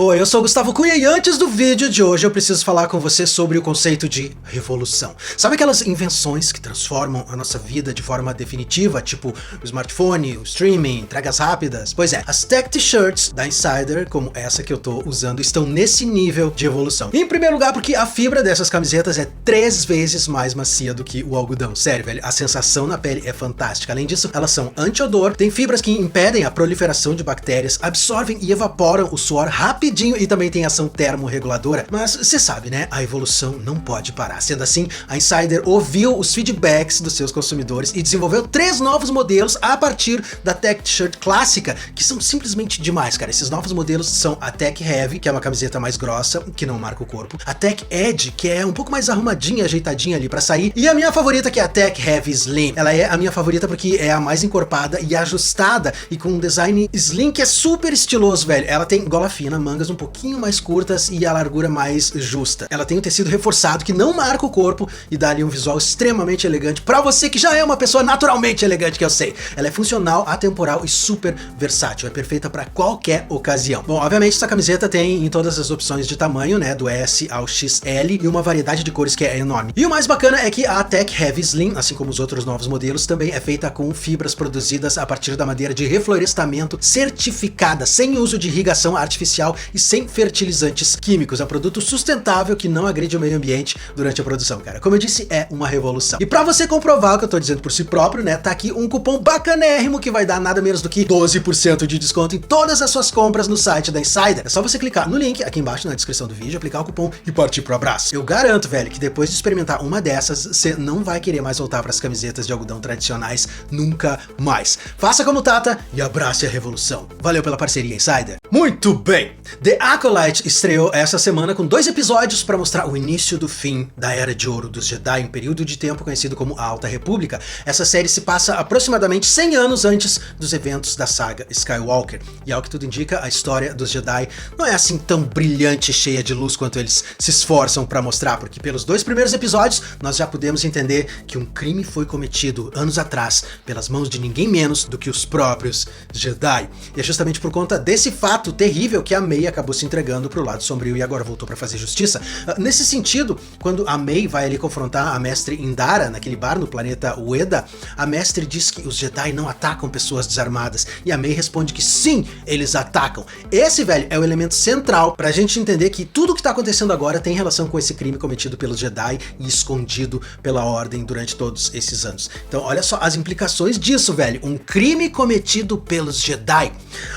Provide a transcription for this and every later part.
Oi, eu sou o Gustavo Cunha e antes do vídeo de hoje eu preciso falar com você sobre o conceito de revolução. Sabe aquelas invenções que transformam a nossa vida de forma definitiva, tipo o smartphone, o streaming, entregas rápidas? Pois é, as tech t-shirts da Insider, como essa que eu tô usando, estão nesse nível de evolução. Em primeiro lugar, porque a fibra dessas camisetas é 3 vezes mais macia do que o algodão. Sério, velho, a sensação na pele é fantástica. Além disso, elas são anti-odor, tem fibras que impedem a proliferação de bactérias, absorvem e evaporam o suor rapidinho e também tem ação termorreguladora, mas você sabe, né? A evolução não pode parar. Sendo assim, a Insider ouviu os feedbacks dos seus consumidores e desenvolveu 3 novos modelos a partir da Tech T-shirt clássica, que são simplesmente demais, cara. Esses novos modelos são a Tech Heavy, que é uma camiseta mais grossa, que não marca o corpo, a Tech Edge, que é um pouco mais arrumadinha, ajeitadinha ali pra sair, e a minha favorita, que é a Tech Heavy Slim. Ela é a minha favorita porque é a mais encorpada e ajustada, e com um design slim que é super estiloso, velho. Ela tem gola fina, mangas um pouquinho mais curtas e a largura mais justa. Ela tem um tecido reforçado que não marca o corpo e dá ali um visual extremamente elegante pra você que já é uma pessoa naturalmente elegante, que eu sei. Ela é funcional, atemporal e super versátil. É perfeita pra qualquer ocasião. Bom, obviamente essa camiseta tem em todas as opções de tamanho, né, do S ao XL, e uma variedade de cores que é enorme. E o mais bacana é que a Tech Heavy Slim, assim como os outros novos modelos, também é feita com fibras produzidas a partir da madeira de reflorestamento certificada, sem uso de irrigação artificial e sem fertilizantes químicos. É um produto sustentável que não agride o meio ambiente durante a produção, cara. Como eu disse, é uma revolução. E pra você comprovar o que eu tô dizendo por si próprio, né, tá aqui um cupom bacanérrimo que vai dar nada menos do que 12% de desconto em todas as suas compras no site da Insider. É só você clicar no link aqui embaixo na descrição do vídeo, aplicar o cupom e partir pro abraço. Eu garanto, velho, que depois de experimentar uma dessas, você não vai querer mais voltar pras camisetas de algodão tradicionais nunca mais. Faça como Tata e abrace a revolução. Valeu pela parceria, Insider. Muito bem! The Acolyte estreou essa semana com 2 episódios para mostrar o início do fim da Era de Ouro dos Jedi, um período de tempo conhecido como a Alta República. Essa série se passa aproximadamente 100 anos antes dos eventos da saga Skywalker. E ao que tudo indica, a história dos Jedi não é assim tão brilhante e cheia de luz quanto eles se esforçam para mostrar, porque pelos 2 primeiros episódios nós já podemos entender que um crime foi cometido anos atrás pelas mãos de ninguém menos do que os próprios Jedi. E é justamente por conta desse fato terrível que a Mei acabou se entregando pro lado sombrio e agora voltou pra fazer justiça. Nesse sentido, quando a Mei vai ali confrontar a mestre Indara naquele bar no planeta Ueda, a mestre diz que os Jedi não atacam pessoas desarmadas e a Mei responde que sim, eles atacam. Esse, velho, é o elemento central pra gente entender que tudo que tá acontecendo agora tem relação com esse crime cometido pelos Jedi e escondido pela Ordem durante todos esses anos. Então, olha só as implicações disso, velho. Um crime cometido pelos Jedi.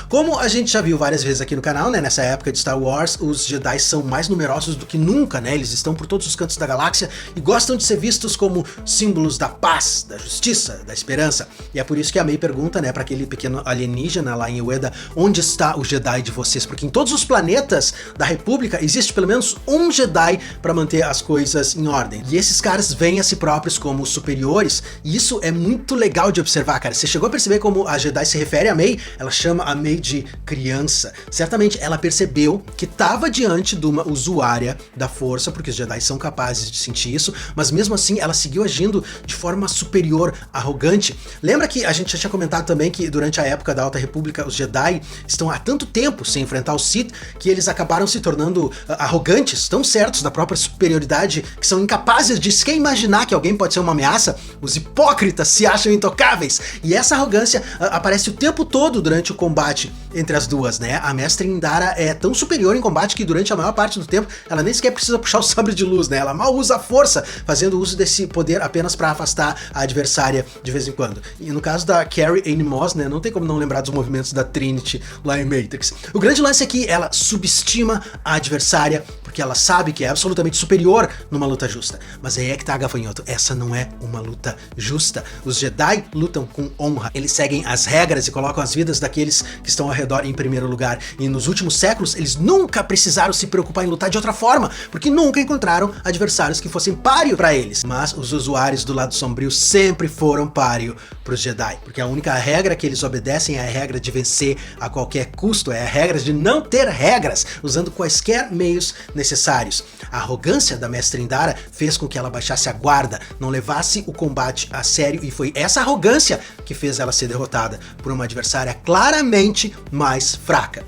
Como a gente já viu várias vezes aqui no canal, né, nessa época de Star Wars, os Jedi são mais numerosos do que nunca, né? Eles estão por todos os cantos da galáxia e gostam de ser vistos como símbolos da paz, da justiça, da esperança. E é por isso que a Mei pergunta, né, para aquele pequeno alienígena lá em Ueda, onde está o Jedi de vocês? Porque em todos os planetas da República existe pelo menos um Jedi para manter as coisas em ordem. E esses caras veem a si próprios como superiores, e isso é muito legal de observar, cara. Você chegou a perceber como a Jedi se refere a Mei? Ela chama a Mei de criança. Certamente ela percebeu que estava diante de uma usuária da força, porque os Jedi são capazes de sentir isso, mas mesmo assim ela seguiu agindo de forma superior, arrogante. Lembra que a gente já tinha comentado também que durante a época da Alta República os Jedi estão há tanto tempo sem enfrentar o Sith que eles acabaram se tornando arrogantes, tão certos da própria superioridade que são incapazes de sequer imaginar que alguém pode ser uma ameaça. Os hipócritas se acham intocáveis e essa arrogância aparece o tempo todo durante o combate entre as duas, né? A mestre Indara é tão superior em combate que durante a maior parte do tempo ela nem sequer precisa puxar o sabre de luz, né? Ela mal usa a força, fazendo uso desse poder apenas para afastar a adversária de vez em quando. E no caso da Carrie-Anne Moss, né, não tem como não lembrar dos movimentos da Trinity lá em Matrix. O grande lance é que ela subestima a adversária porque ela sabe que é absolutamente superior numa luta justa. Mas aí é que tá, gafanhoto, essa não é uma luta justa. Os Jedi lutam com honra, eles seguem as regras e colocam as vidas daqueles que estão ao redor em primeiro lugar. E nos últimos séculos, eles nunca precisaram se preocupar em lutar de outra forma, porque nunca encontraram adversários que fossem páreo para eles. Mas os usuários do lado sombrio sempre foram páreo pros Jedi, porque a única regra que eles obedecem é a regra de vencer a qualquer custo, é a regra de não ter regras, usando quaisquer meios necessários. A arrogância da mestre Indara fez com que ela baixasse a guarda, não levasse o combate a sério, e foi essa arrogância que fez ela ser derrotada por uma adversária claramente mais fraca.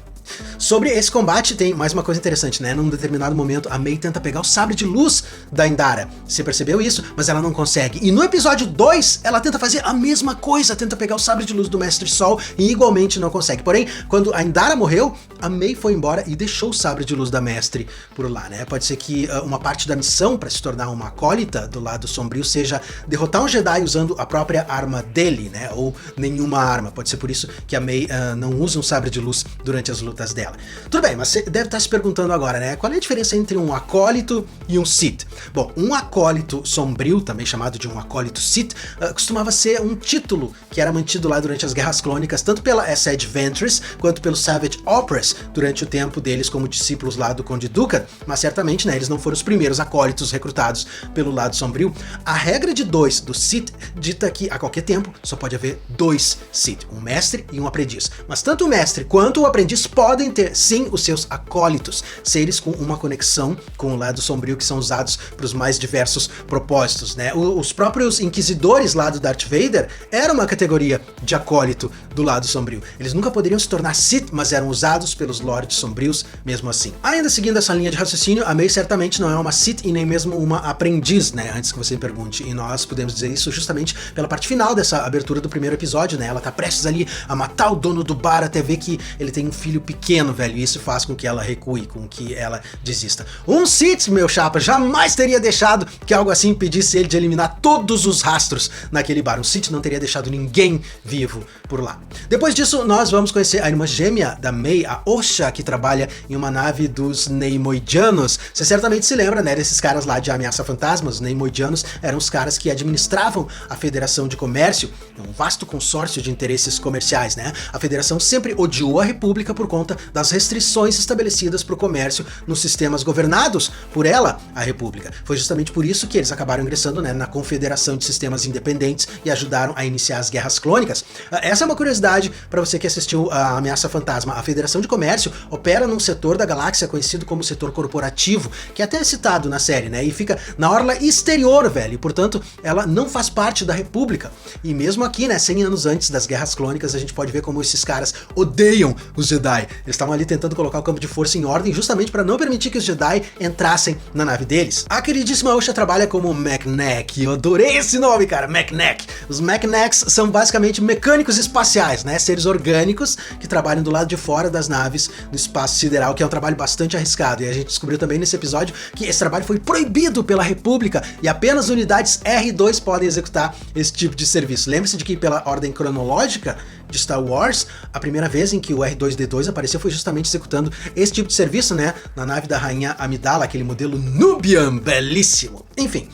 Sobre esse combate tem mais uma coisa interessante, né? Num determinado momento a Mei tenta pegar o sabre de luz da Indara. Você percebeu isso? Mas ela não consegue. E no episódio 2 ela tenta fazer a mesma coisa, tenta pegar o sabre de luz do Mestre Sol e igualmente não consegue. Porém, quando a Indara morreu, a Mei foi embora e deixou o sabre de luz da Mestre por lá, né? Pode ser que uma parte da missão para se tornar uma acólita do lado sombrio seja derrotar um Jedi usando a própria arma dele, né? Ou nenhuma arma. Pode ser por isso que a Mei não usa um sabre de luz durante as lutas dela. Tudo bem, mas você deve estar se perguntando agora, né? Qual é a diferença entre um acólito e um Sith? Bom, um acólito sombrio, também chamado de um acólito Sith, costumava ser um título que era mantido lá durante as Guerras Clônicas, tanto pela Asajj Ventress quanto pelo Savage Opress, durante o tempo deles como discípulos lá do Conde Dooku, mas certamente, né, eles não foram os primeiros acólitos recrutados pelo lado sombrio. A regra de 2 do Sith dita que a qualquer tempo só pode haver 2 Sith, um mestre e um aprendiz. Mas tanto o mestre quanto o aprendiz podem ter, sim, os seus acólitos, seres com uma conexão com o lado sombrio que são usados para os mais diversos propósitos, né? Os próprios inquisidores lá do Darth Vader eram uma categoria de acólito do lado sombrio. Eles nunca poderiam se tornar Sith, mas eram usados pelos Lords Sombrios mesmo assim. Ainda seguindo essa linha de raciocínio, a Mei certamente não é uma Sith e nem mesmo uma aprendiz, né? Antes que você me pergunte. E nós podemos dizer isso justamente pela parte final dessa abertura do primeiro episódio, né? Ela tá prestes ali a matar o dono do bar até ver que ele tem um filho pequeno, velho. E isso faz com que ela recue, com que ela desista. Um Sith, meu chapa, jamais teria deixado que algo assim impedisse ele de eliminar todos os rastros naquele bar. Um Sith não teria deixado ninguém vivo por lá. Depois disso, nós vamos conhecer a irmã gêmea da Mei, a Osha, que trabalha em uma nave dos Neimoidianos. Você certamente se lembra, né, desses caras lá de Ameaça Fantasma. Os Neimoidianos eram os caras que administravam a Federação de Comércio, um vasto consórcio de interesses comerciais, né? A Federação sempre odiou a República por conta das restrições estabelecidas para o comércio nos sistemas governados por ela, a República. Foi justamente por isso que eles acabaram ingressando, né, na Confederação de Sistemas Independentes e ajudaram a iniciar as Guerras Clônicas. Essa é uma curiosidade para você que assistiu a Ameaça Fantasma. A Federação de Comércio opera num setor da galáxia conhecido como setor corporativo, que é até citado na série, né, e fica na orla exterior, velho, e portanto ela não faz parte da República. E mesmo aqui, né, 100 anos antes das Guerras Clônicas, a gente pode ver como esses caras odeiam os Jedi. Eles estavam ali tentando colocar o campo de força em ordem justamente para não permitir que os Jedi entrassem na nave deles. A queridíssima Osha trabalha como Mechnac. Eu adorei esse nome, cara, Mechnac. Os Mechnacs são basicamente mecânicos espaciais, né, seres orgânicos que trabalham do lado de fora das naves do espaço sideral, que é um trabalho bastante arriscado. E a gente descobriu também nesse episódio que esse trabalho foi proibido pela República e apenas unidades R2 podem executar esse tipo de serviço. Lembre-se de que pela ordem cronológica de Star Wars, a primeira vez em que o R2-D2 apareceu foi justamente executando esse tipo de serviço, né, na nave da rainha Amidala, aquele modelo Nubian belíssimo. Enfim,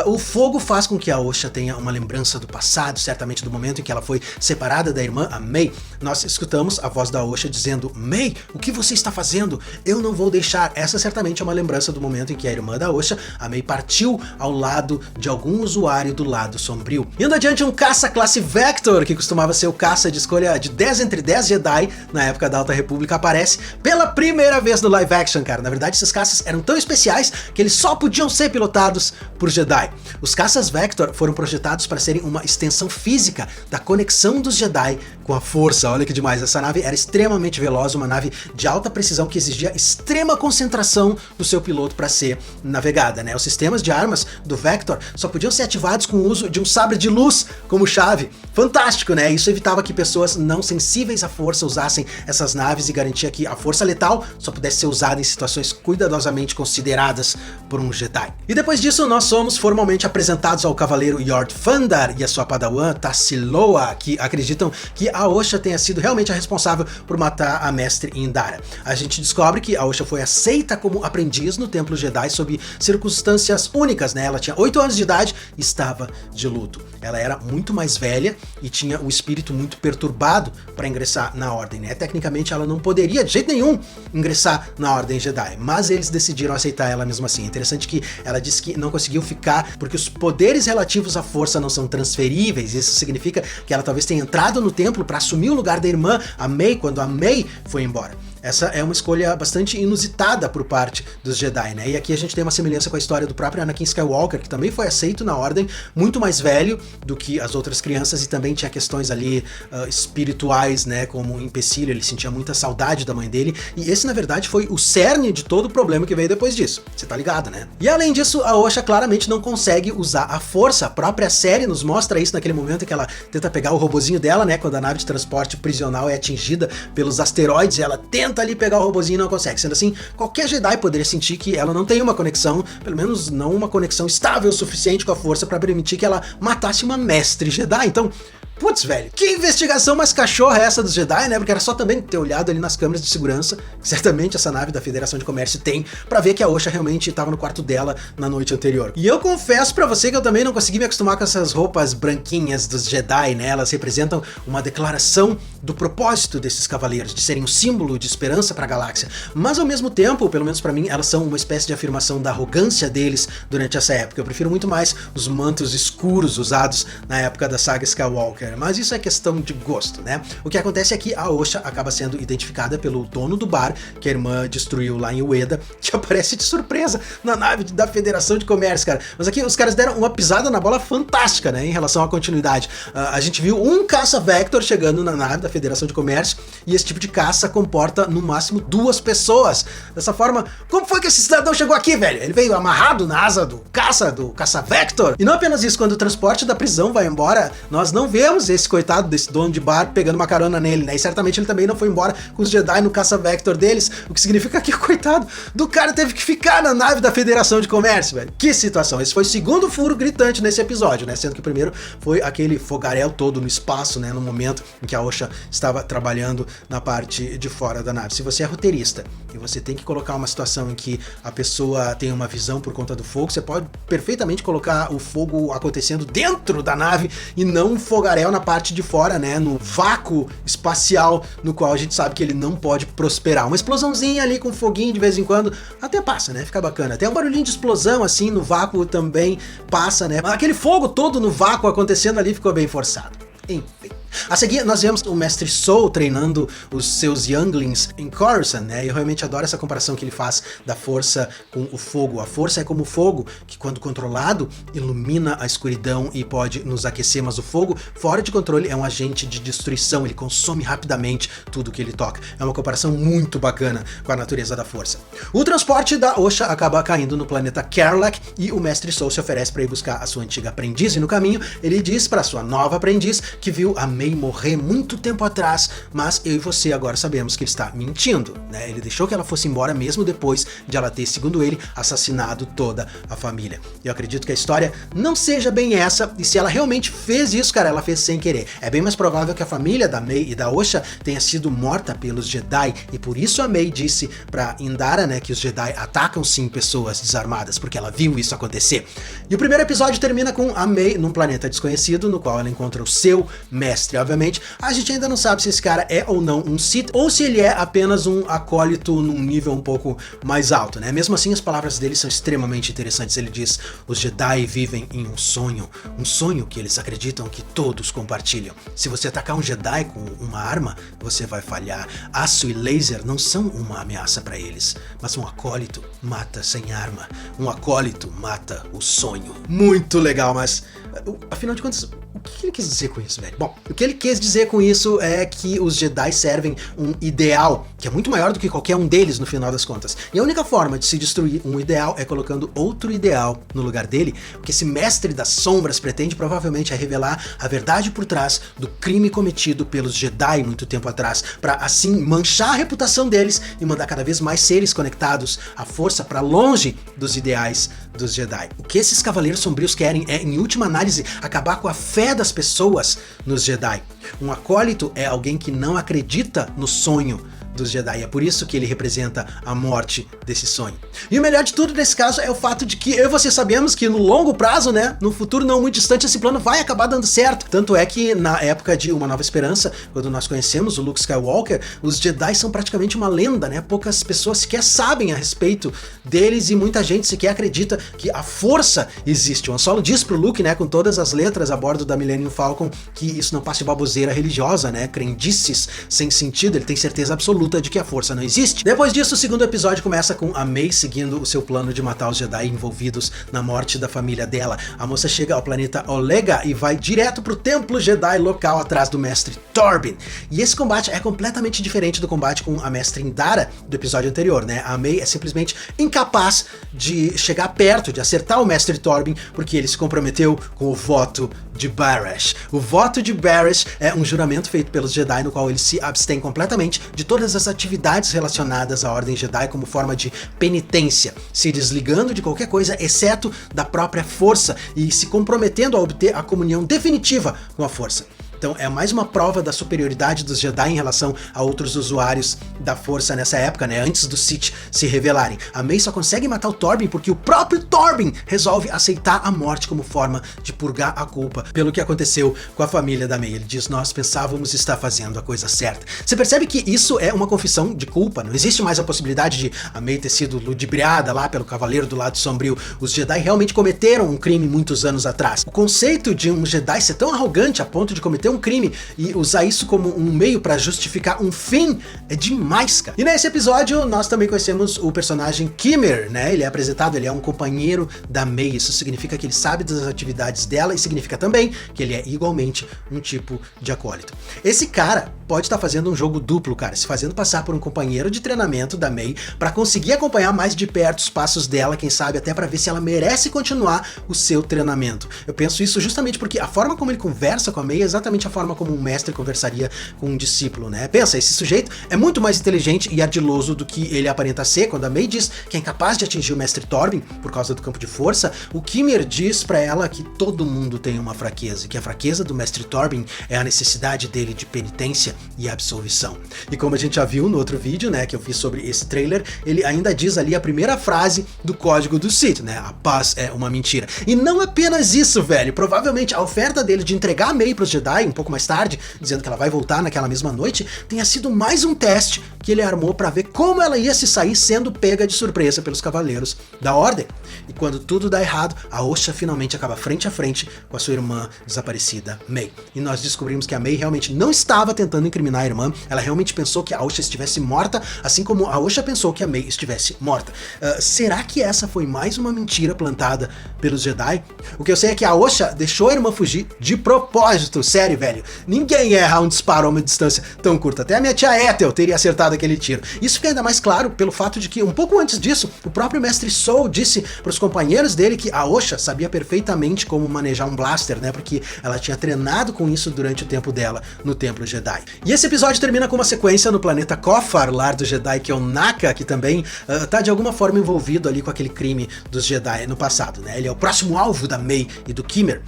o fogo faz com que a Osha tenha uma lembrança do passado, certamente do momento em que ela foi separada da irmã, a Mei. Nós escutamos a voz da Osha dizendo: Mei, o que você está fazendo? Eu não vou deixar. Essa certamente é uma lembrança do momento em que a irmã da Osha, a Mei, partiu ao lado de algum usuário do lado sombrio. Indo adiante, um caça classe Vector, que costumava ser o caça de escolha de 10 entre 10 Jedi na época da Alta República, aparece pela primeira vez no live action, cara. Na verdade, esses caças eram tão especiais que eles só podiam ser pilotados por Jedi. Os caças Vector foram projetados para serem uma extensão física da conexão dos Jedi com a Força. Olha que demais, essa nave era extremamente veloz, uma nave de alta precisão que exigia extrema concentração do seu piloto para ser navegada, né? Os sistemas de armas do Vector só podiam ser ativados com o uso de um sabre de luz como chave. Fantástico, né? Isso evitava que pessoas não sensíveis à força usassem essas naves e garantia que a força letal só pudesse ser usada em situações cuidadosamente consideradas por um Jedi. E depois disso, nós somos formalmente apresentados ao cavaleiro Yord Fundar e a sua padawan Tassiloa, que acreditam que a Osha tenha sido realmente a responsável por matar a mestre Indara. A gente descobre que a Osha foi aceita como aprendiz no Templo Jedi sob circunstâncias únicas, né? Ela tinha 8 anos de idade e estava de luto. Ela era muito mais velha e tinha o espírito muito perturbado para ingressar na Ordem, né? Tecnicamente ela não poderia de jeito nenhum ingressar na Ordem Jedi, mas eles decidiram aceitar ela mesmo assim. É interessante que ela disse que não conseguiu ficar porque os poderes relativos à força não são transferíveis. Isso significa que ela talvez tenha entrado no templo para assumir o lugar da irmã, a Mei, quando a Mei foi embora. essa é uma escolha bastante inusitada por parte dos Jedi, né? E aqui a gente tem uma semelhança com a história do próprio Anakin Skywalker, que também foi aceito na Ordem, muito mais velho do que as outras crianças e também tinha questões ali espirituais, né, como um empecilho, ele sentia muita saudade da mãe dele, e esse na verdade foi o cerne de todo o problema que veio depois disso, você tá ligado, né? E além disso, a Osha claramente não consegue usar a força, a própria série nos mostra isso naquele momento em que ela tenta pegar o robozinho dela, né, quando a nave de transporte prisional é atingida pelos asteroides, e ela tenta ali pegar o robozinho e não consegue, sendo assim, qualquer Jedi poderia sentir que ela não tem uma conexão, pelo menos não uma conexão estável o suficiente com a força para permitir que ela matasse uma mestre Jedi, então... Putz, velho, que investigação mais cachorra é essa dos Jedi, né? Porque era só também ter olhado ali nas câmeras de segurança, que certamente essa nave da Federação de Comércio tem, pra ver que a Osha realmente estava no quarto dela na noite anterior. E eu confesso pra você que eu também não consegui me acostumar com essas roupas branquinhas dos Jedi, né? Elas representam uma declaração do propósito desses cavaleiros, de serem um símbolo de esperança pra galáxia. Mas ao mesmo tempo, pelo menos pra mim, elas são uma espécie de afirmação da arrogância deles durante essa época. Eu prefiro muito mais os mantos escuros usados na época da saga Skywalker. Mas isso é questão de gosto, né? O que acontece é que a Osha acaba sendo identificada pelo dono do bar, que a irmã destruiu lá em Ueda, que aparece de surpresa na nave da Federação de Comércio, cara. Mas aqui os caras deram uma pisada na bola fantástica, né, em relação à continuidade. A gente viu um caça Vector chegando na nave da Federação de Comércio, e esse tipo de caça comporta no máximo 2 pessoas. Dessa forma, como foi que esse cidadão chegou aqui, velho? Ele veio amarrado na asa do caça Vector? E não apenas isso, quando o transporte da prisão vai embora, nós não vemos esse coitado desse dono de bar pegando uma carona nele, né? E certamente ele também não foi embora com os Jedi no caça Vector deles, o que significa que o coitado do cara teve que ficar na nave da Federação de Comércio, velho. Que situação. Esse foi o segundo furo gritante nesse episódio, né? Sendo que o primeiro foi aquele fogaréu todo no espaço, né? No momento em que a Osha estava trabalhando na parte de fora da nave. Se você é roteirista e você tem que colocar uma situação em que a pessoa tem uma visão por conta do fogo, você pode perfeitamente colocar o fogo acontecendo dentro da nave e não um fogaréu na parte de fora, né, no vácuo espacial no qual a gente sabe que ele não pode prosperar. Uma explosãozinha ali com foguinho de vez em quando até passa, né, fica bacana. Até um barulhinho de explosão assim no vácuo também passa, né, mas aquele fogo todo no vácuo acontecendo ali ficou bem forçado. Enfim. A seguir, nós vemos o Mestre Soul treinando os seus younglings em Coruscant, né? Eu realmente adoro essa comparação que ele faz da força com o fogo. A força é como o fogo, que quando controlado, ilumina a escuridão e pode nos aquecer, mas o fogo, fora de controle, é um agente de destruição, ele consome rapidamente tudo que ele toca. É uma comparação muito bacana com a natureza da força. O transporte da Osha acaba caindo no planeta Kerlak e o Mestre Soul se oferece para ir buscar a sua antiga aprendiz, e no caminho ele diz para sua nova aprendiz que viu a May morrer muito tempo atrás, mas eu e você agora sabemos que ele está mentindo, né? Ele deixou que ela fosse embora mesmo depois de ela ter, segundo ele, assassinado toda a família. Eu acredito que a história não seja bem essa, e se ela realmente fez isso, cara, ela fez sem querer. É bem mais provável que a família da May e da Osha tenha sido morta pelos Jedi, e por isso a May disse pra Indara, né, que os Jedi atacam sim pessoas desarmadas, porque ela viu isso acontecer. E o primeiro episódio termina com a May num planeta desconhecido, no qual ela encontra o seu mestre. Obviamente, a gente ainda não sabe se esse cara é ou não um Sith, ou se ele é apenas um acólito num nível um pouco mais alto, né? Mesmo assim, as palavras dele são extremamente interessantes. Ele diz: os Jedi vivem em um sonho que eles acreditam que todos compartilham. Se você atacar um Jedi com uma arma, você vai falhar. Aço e laser não são uma ameaça para eles, mas um acólito mata sem arma. Um acólito mata o sonho. Muito legal, mas afinal de contas, o que ele quis dizer com isso, velho? Bom, o que ele quis dizer com isso é que os Jedi servem um ideal, que é muito maior do que qualquer um deles no final das contas. E a única forma de se destruir um ideal é colocando outro ideal no lugar dele, porque esse mestre das sombras pretende provavelmente revelar a verdade por trás do crime cometido pelos Jedi muito tempo atrás, para assim manchar a reputação deles e mandar cada vez mais seres conectados à força para longe dos ideais dos Jedi. O que esses cavaleiros sombrios querem é, em última análise, acabar com a fé das pessoas nos Jedi. Um acólito é alguém que não acredita no sonho dos Jedi, é por isso que ele representa a morte desse sonho. E o melhor de tudo nesse caso é o fato de que eu e você sabemos que no longo prazo, né, no futuro não muito distante, esse plano vai acabar dando certo. Tanto é que na época de Uma Nova Esperança, quando nós conhecemos o Luke Skywalker, os Jedi são praticamente uma lenda, né? Poucas pessoas sequer sabem a respeito deles e muita gente sequer acredita que a força existe. O Han Solo diz pro Luke, né, com todas as letras a bordo da Millennium Falcon, que isso não passa de baboseira religiosa, né? Crendices sem sentido, ele tem certeza absoluta absoluta de que a força não existe. Depois disso, o segundo episódio começa com a Mei seguindo o seu plano de matar os Jedi envolvidos na morte da família dela. A moça chega ao planeta Olega e vai direto pro templo Jedi local atrás do mestre Torbin. E esse combate é completamente diferente do combate com a mestre Indara do episódio anterior, né? A Mei é simplesmente incapaz de chegar perto, de acertar o mestre Torbin, porque ele se comprometeu com o voto de Barash. O voto de Barash é um juramento feito pelos Jedi no qual eles se abstêm completamente de todas as atividades relacionadas à Ordem Jedi como forma de penitência, se desligando de qualquer coisa exceto da própria força e se comprometendo a obter a comunhão definitiva com a força. Então é mais uma prova da superioridade dos Jedi em relação a outros usuários da força nessa época, né, antes dos Sith se revelarem. A Mei só consegue matar o Torbin porque o próprio Torbin resolve aceitar a morte como forma de purgar a culpa pelo que aconteceu com a família da Mei. Ele diz: nós pensávamos estar fazendo a coisa certa. Você percebe que isso é uma confissão de culpa, não existe mais a possibilidade de a Mei ter sido ludibriada lá pelo Cavaleiro do Lado Sombrio. Os Jedi realmente cometeram um crime muitos anos atrás. O conceito de um Jedi ser tão arrogante a ponto de cometer um crime e usar isso como um meio pra justificar um fim é demais, cara. E nesse episódio nós também conhecemos o personagem Kimmer, né? Ele é apresentado, ele é um companheiro da Mei. Isso significa que ele sabe das atividades dela e significa também que ele é igualmente um tipo de acólito. Esse cara pode estar fazendo um jogo duplo, cara, se fazendo passar por um companheiro de treinamento da Mei pra conseguir acompanhar mais de perto os passos dela, quem sabe até pra ver se ela merece continuar o seu treinamento. Eu penso isso justamente porque a forma como ele conversa com a Mei é exatamente a forma como um mestre conversaria com um discípulo, né? Pensa, esse sujeito é muito mais inteligente e ardiloso do que ele aparenta ser. Quando a Mei diz que é incapaz de atingir o mestre Torbin por causa do campo de força, o Kimmer diz pra ela que todo mundo tem uma fraqueza, e que a fraqueza do mestre Torbin é a necessidade dele de penitência e absolvição. E como a gente já viu no outro vídeo, né, que eu fiz sobre esse trailer, ele ainda diz ali a primeira frase do código do Sith, né? A paz é uma mentira. E não apenas isso, velho. Provavelmente a oferta dele de entregar a Mei pros Jedi um pouco mais tarde, dizendo que ela vai voltar naquela mesma noite, tenha sido mais um teste que ele armou para ver como ela ia se sair sendo pega de surpresa pelos Cavaleiros da Ordem. E quando tudo dá errado, a Osha finalmente acaba frente a frente com a sua irmã desaparecida, Mei. E nós descobrimos que a Mei realmente não estava tentando incriminar a irmã, ela realmente pensou que a Osha estivesse morta, assim como a Osha pensou que a Mei estivesse morta. Será que essa foi mais uma mentira plantada pelos Jedi? O que eu sei é que a Osha deixou a irmã fugir de propósito, sério, velho. Ninguém erra um disparo a uma distância tão curta. Até a minha tia Ethel teria acertado aquele tiro. Isso fica ainda mais claro pelo fato de que, um pouco antes disso, o próprio mestre Soul disse para os companheiros dele que a Osha sabia perfeitamente como manejar um blaster, né? Porque ela tinha treinado com isso durante o tempo dela no Templo Jedi. E esse episódio termina com uma sequência no planeta Koffar, lar do Jedi Kionaka, que também tá de alguma forma envolvido ali com aquele crime dos Jedi no passado, né? Ele é o próximo alvo da Mei e do Kimmer.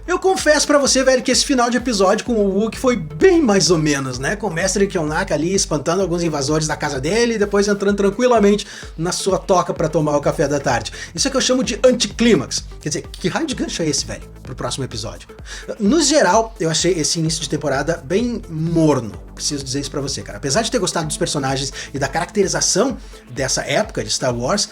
Eu confesso pra você, velho, que esse final de episódio com o Wookiee foi bem mais ou menos, né? Com o mestre Kionaka ali espantando alguns invasores da casa dele e depois entrando tranquilamente na sua toca pra tomar o café da tarde. Isso é que eu chamo de anticlímax. Quer dizer, que raio de gancho é esse, velho, pro próximo episódio? No geral, eu achei esse início de temporada bem morno. Preciso dizer isso pra você, cara. Apesar de ter gostado dos personagens e da caracterização dessa época de Star Wars,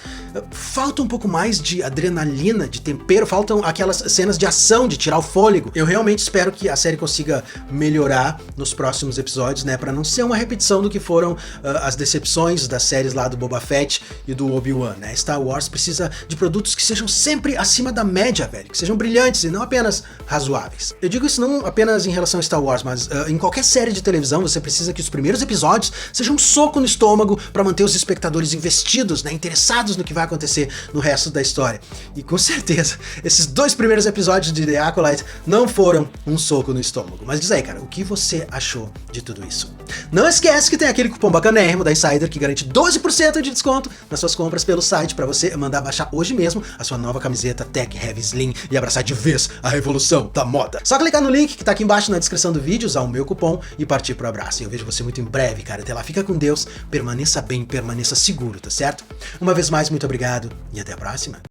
falta um pouco mais de adrenalina, de tempero, faltam aquelas cenas de ação, de tirar o fôlego. Eu realmente espero que a série consiga melhorar nos próximos episódios, né, pra não ser uma repetição do que foram as decepções das séries lá do Boba Fett e do Obi-Wan, né? Star Wars precisa de produtos que sejam sempre acima da média, velho, que sejam brilhantes e não apenas razoáveis. Eu digo isso não apenas em relação a Star Wars, mas em qualquer série de televisão você precisa que os primeiros episódios sejam um soco no estômago para manter os espectadores investidos, né, interessados no que vai acontecer no resto da história. E com certeza, esses 2 primeiros episódios de The Acolyte não foram um soco no estômago. Mas diz aí, cara, o que você achou de tudo isso? Não esquece que tem aquele cupom bacanérrimo da Insider que garante 12% de desconto nas suas compras pelo site para você mandar baixar hoje mesmo a sua nova camiseta Tech Heavy Slim e abraçar de vez a revolução da moda. Só clicar no link que tá aqui embaixo na descrição do vídeo, usar o meu cupom e partir pro abraço. E eu vejo você muito em breve, cara. Até lá, fica com Deus, permaneça bem, permaneça seguro, tá certo? Uma vez mais, muito obrigado e até a próxima.